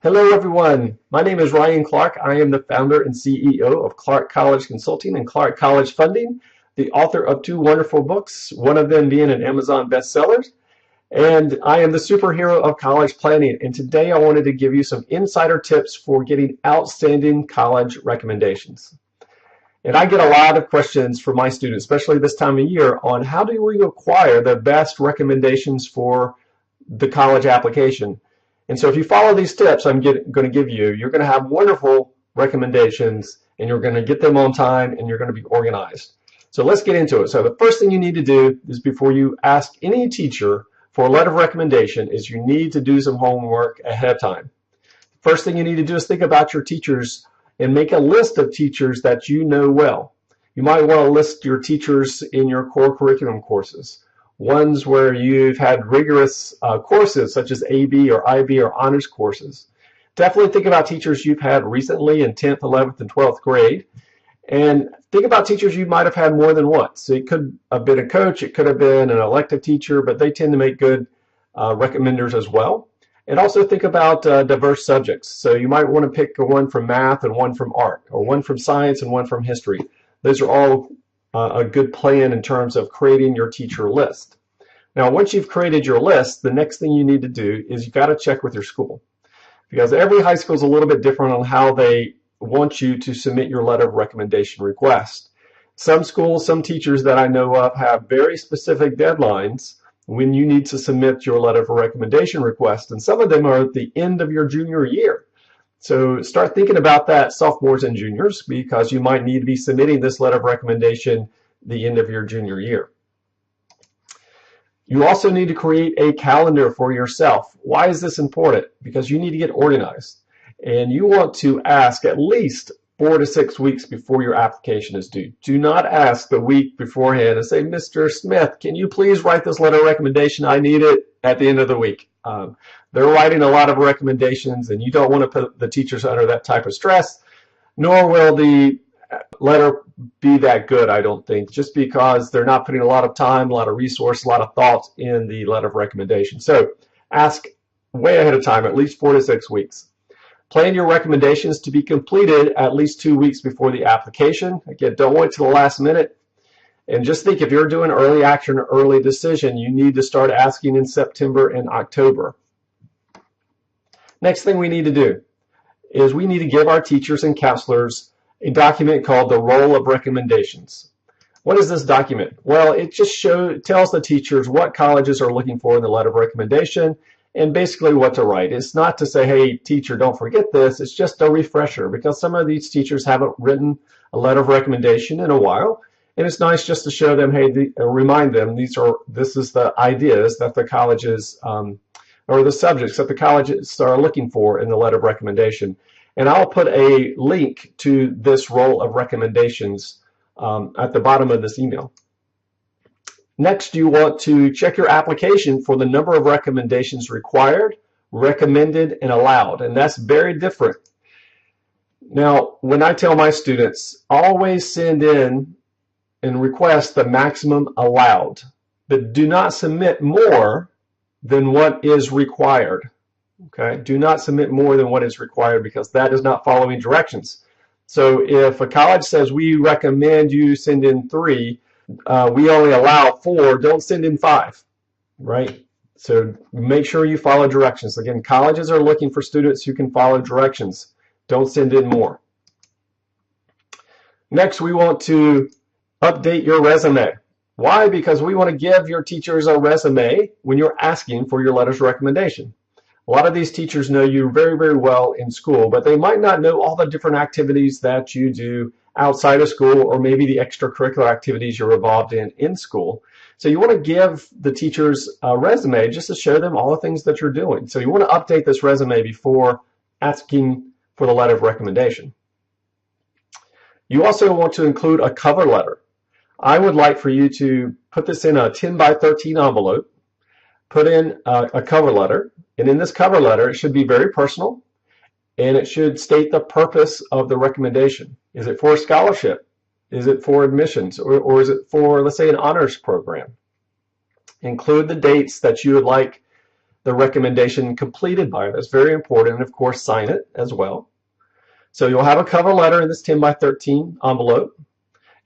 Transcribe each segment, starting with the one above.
Hello, everyone. My name is Ryan Clark. I am the founder and CEO of Clark College Consulting and Clark College Funding, the author of two wonderful books, one of them being an Amazon bestseller. And I am the superhero of college planning. And today I wanted to give you some insider tips for getting outstanding college recommendations. And I get a lot of questions from my students, especially this time of year, on how do we acquire the best recommendations for the college application. And so if you follow these tips I'm going to give you, you're going to have wonderful recommendations and you're going to get them on time and you're going to be organized. So let's get into it. So the first thing you need to do is before you ask any teacher for a letter of recommendation is you need to do some homework ahead of time. First thing you need to do is think about your teachers and make a list of teachers that you know well. You might want to list your teachers in your core curriculum courses. Ones where you've had rigorous courses such as AB or IB or honors courses. Definitely think about teachers you've had recently in 10th, 11th, and 12th grade. And think about teachers you might have had more than once. So it could have been a coach, it could have been an elective teacher, but they tend to make good recommenders as well. And also think about diverse subjects. So you might want to pick one from math and one from art, or one from science and one from history. Those are all a good plan in terms of creating your teacher list. Now, once you've created your list, the next thing you need to do is you've got to check with your school, because every high school is a little bit different on how they want you to submit your letter of recommendation request. Some schools, some teachers that I know of have very specific deadlines when you need to submit your letter of recommendation request, and some of them are at the end of your junior year. So start thinking about that, sophomores and juniors, because you might need to be submitting this letter of recommendation the end of your junior year. You also need to create a calendar for yourself. Why is this important? Because you need to get organized. And you want to ask at least 4 to 6 weeks before your application is due. Do not ask the week beforehand and say, Mr. Smith, can you please write this letter of recommendation? I need it at the end of the week. They're writing a lot of recommendations, and you don't want to put the teachers under that type of stress, nor will the letter be that good, I don't think, just because they're not putting a lot of time, a lot of resource, a lot of thought in the letter of recommendation. So ask way ahead of time, at least 4 to 6 weeks. Plan your recommendations to be completed at least 2 weeks before the application. Again, don't wait till the last minute. And just think, if you're doing early action or early decision, you need to start asking in September and October. Next thing we need to do is we need to give our teachers and counselors a document called the Roll of Recommendations. What is this document? Well, it just tells the teachers what colleges are looking for in the letter of recommendation and basically what to write. It's not to say, hey, teacher, don't forget this. It's just a refresher, because some of these teachers haven't written a letter of recommendation in a while. And it's nice just to show them, hey, remind them this is the ideas that the colleges or the subjects that the colleges are looking for in the letter of recommendation. And I'll put a link to this roll of recommendations at the bottom of this email. Next, you want to check your application for the number of recommendations required, recommended, and allowed. And that's very different. Now, when I tell my students, always send in and request the maximum allowed, but do not submit more than what is required. Okay, do not submit more than what is required, because that is not following directions. So if a college says we recommend you send in 3, we only allow 4, don't send in 5, right? So make sure you follow directions. Again, colleges are looking for students who can follow directions. Don't send in more. Next, we want to update your resume. Why? Because we want to give your teachers a resume when you're asking for your letters of recommendation. A lot of these teachers know you very, very well in school, but they might not know all the different activities that you do outside of school, or maybe the extracurricular activities you're involved in school. So you want to give the teachers a resume just to show them all the things that you're doing. So you want to update this resume before asking for the letter of recommendation. You also want to include a cover letter. I would like for you to put this in a 10 by 13 envelope, put in a cover letter, and in this cover letter, it should be very personal, and it should state the purpose of the recommendation. Is it for a scholarship? Is it for admissions? Or is it for, let's say, an honors program? Include the dates that you would like the recommendation completed by. That's very important, and of course sign it as well. So you'll have a cover letter in this 10 by 13 envelope.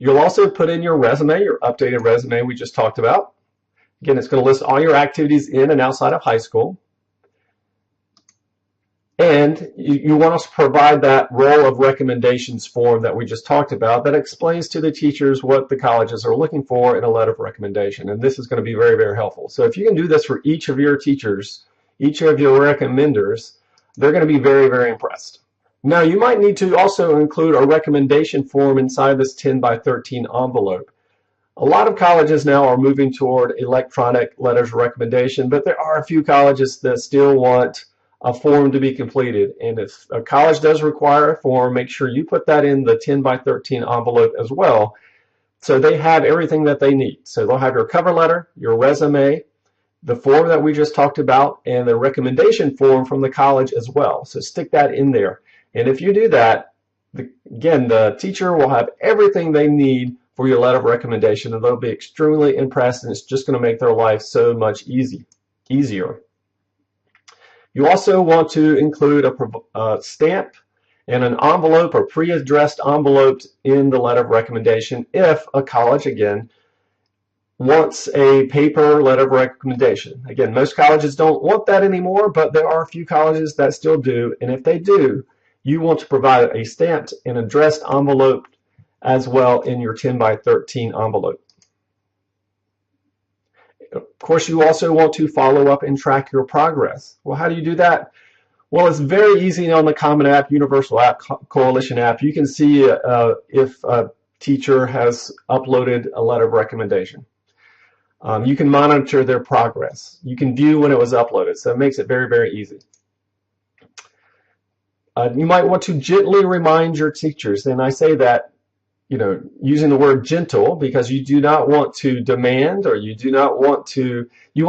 You'll also put in your resume, your updated resume we just talked about. Again, it's going to list all your activities in and outside of high school. And you want us to provide that roll of recommendations form that we just talked about that explains to the teachers what the colleges are looking for in a letter of recommendation. And this is going to be very, very helpful. So if you can do this for each of your teachers, each of your recommenders, they're going to be very, very impressed. Now, you might need to also include a recommendation form inside this 10 by 13 envelope. A lot of colleges now are moving toward electronic letters of recommendation, but there are a few colleges that still want a form to be completed. And if a college does require a form, make sure you put that in the 10 by 13 envelope as well, so they have everything that they need. So they'll have your cover letter, your resume, the form that we just talked about, and the recommendation form from the college as well. So stick that in there. And if you do that, again, the teacher will have everything they need for your letter of recommendation, and they'll be extremely impressed, and it's just going to make their life so much easier. You also want to include a stamp and an envelope or pre-addressed envelope in the letter of recommendation if a college, again, wants a paper letter of recommendation. Again, most colleges don't want that anymore, but there are a few colleges that still do, and if they do, you want to provide a stamped and addressed envelope as well in your 10 by 13 envelope. Of course, you also want to follow up and track your progress. Well, how do you do that? Well, it's very easy on the Common App, Universal App, Coalition app. You can see if a teacher has uploaded a letter of recommendation. You can monitor their progress. You can view when it was uploaded, so it makes it very, very easy. You might want to gently remind your teachers, and I say that using the word gentle, because you do not want to demand, or you want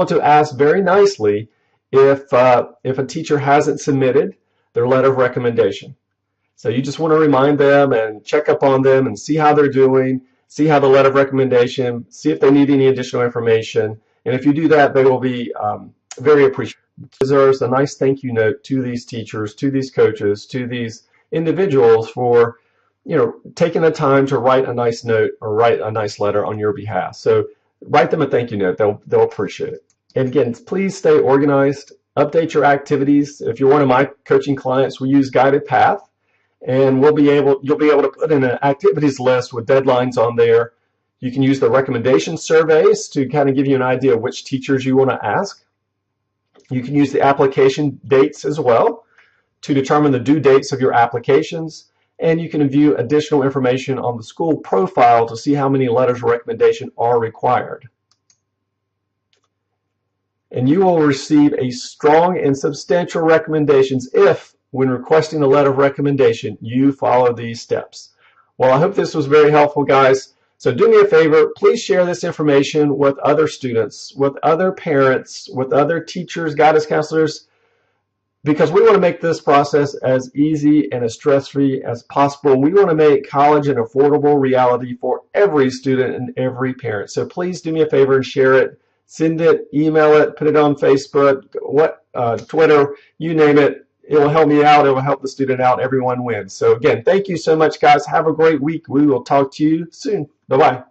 to ask very nicely if a teacher hasn't submitted their letter of recommendation. So you just want to remind them and check up on them and see how they're doing, see how the letter of recommendation, see if they need any additional information. And if you do that, they will be very appreciative. Deserves a nice thank you note to these teachers, to these coaches, to these individuals for taking the time to write a nice note or write a nice letter on your behalf. So write them a thank you note. They'll appreciate it. And again, please stay organized. Update your activities. If you're one of my coaching clients, we use Guided Path, and you'll be able to put in an activities list with deadlines on there. You can use the recommendation surveys to kind of give you an idea of which teachers you want to ask. You can use the application dates as well to determine the due dates of your applications. And you can view additional information on the school profile to see how many letters of recommendation are required. And you will receive a strong and substantial recommendations if, when requesting a letter of recommendation, you follow these steps. Well, I hope this was very helpful, guys. So do me a favor, please share this information with other students, with other parents, with other teachers, guidance counselors, because we want to make this process as easy and as stress-free as possible. We want to make college an affordable reality for every student and every parent. So please do me a favor and share it. Send it, email it, put it on Facebook, Twitter, you name it. It will help me out. It will help the student out. Everyone wins. So again, thank you so much, guys. Have a great week. We will talk to you soon. Bye-bye.